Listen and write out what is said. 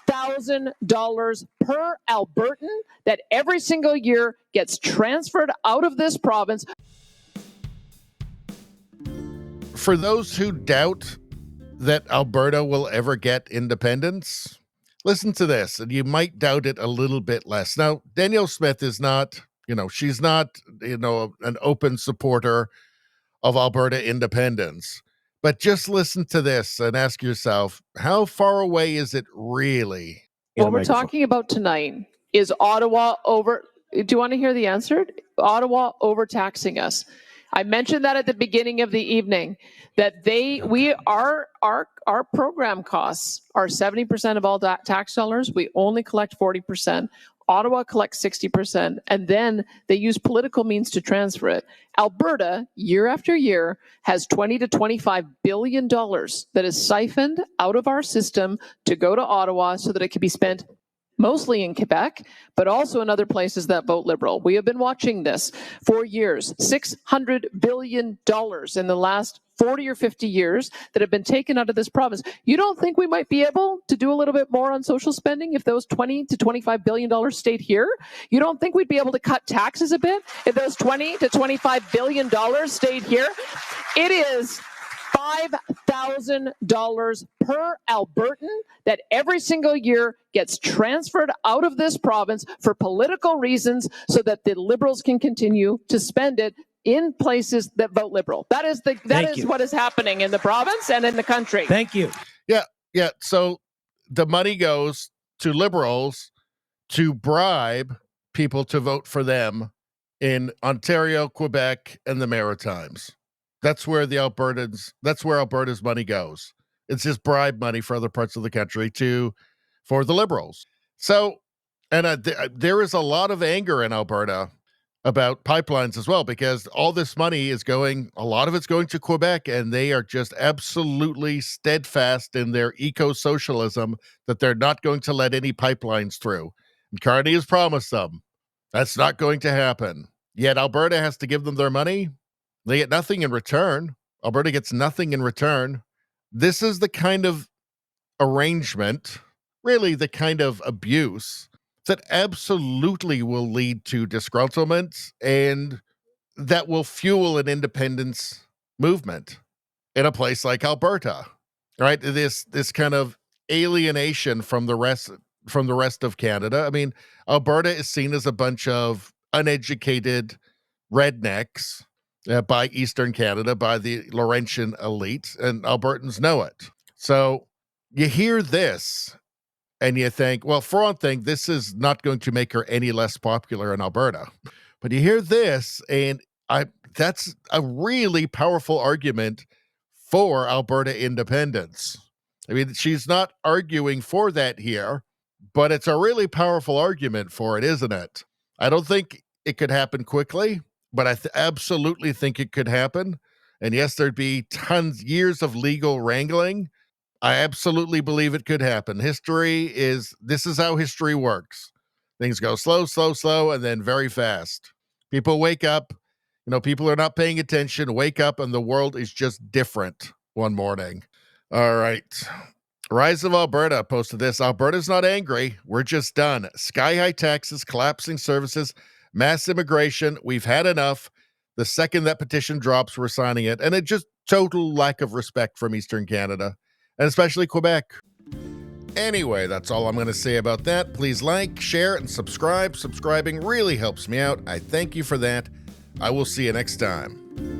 $5,000 per Albertan that every single year gets transferred out of this province. For those who doubt that Alberta will ever get independence, listen to this, and you might doubt it a little bit less. Now, Danielle Smith is not, she's not, an open supporter of Alberta independence. But just listen to this and ask yourself, how far away is it really? What we're talking about tonight is Ottawa over. Do you want to hear the answer? Ottawa overtaxing us. I mentioned that at the beginning of the evening, that our program costs are 70% of all tax dollars. We only collect 40%. Ottawa collects 60%, and then they use political means to transfer it. Alberta, year after year, has $20 to $25 billion that is siphoned out of our system to go to Ottawa so that it can be spent mostly in Quebec, but also in other places that vote Liberal. We have been watching this for years. $600 billion in the last 40 or 50 years that have been taken out of this province. You don't think we might be able to do a little bit more on social spending if those $20 to $25 billion stayed here? You don't think we'd be able to cut taxes a bit if those $20 to $25 billion stayed here? It is $5,000 per Albertan that every single year gets transferred out of this province for political reasons so that the Liberals can continue to spend it in places that vote Liberal. That is what is happening in the province and in the country. Thank you. Yeah. So the money goes to Liberals to bribe people to vote for them in Ontario, Quebec, and the Maritimes. That's where Alberta's money goes. It's just bribe money for other parts of the country for the Liberals. So, and there is a lot of anger in Alberta about pipelines as well, because all this money a lot of it's going to Quebec, and they are just absolutely steadfast in their eco-socialism that they're not going to let any pipelines through. And Carney has promised them that's not going to happen. Yet Alberta has to give them their money. They get nothing in return. Alberta gets nothing in return. This is the kind of arrangement, really the kind of abuse that absolutely will lead to disgruntlement, and that will fuel an independence movement in a place like Alberta, right? This kind of alienation from the rest of Canada. I mean, Alberta is seen as a bunch of uneducated rednecks by Eastern Canada, by the Laurentian elite, and Albertans know it. So you hear this, and you think, well, for one thing, this is not going to make her any less popular in Alberta. But you hear this, and that's a really powerful argument for Alberta independence. I mean, she's not arguing for that here, but it's a really powerful argument for it, isn't it? I don't think it could happen quickly, but I absolutely think it could happen. And yes, there'd be years of legal wrangling. I absolutely believe it could happen. This is how history works. Things go slow, and then very fast. People wake up, people are not paying attention, wake up, and the world is just different one morning. All right. Rise of Alberta posted this. Alberta's not angry. We're just done. Sky-high taxes, collapsing services, mass immigration. We've had enough. The second that petition drops, we're signing it. And it just total lack of respect from Eastern Canada, and especially Quebec. Anyway, that's all I'm going to say about that. Please like, share, and subscribe. Subscribing really helps me out. I thank you for that. I will see you next time.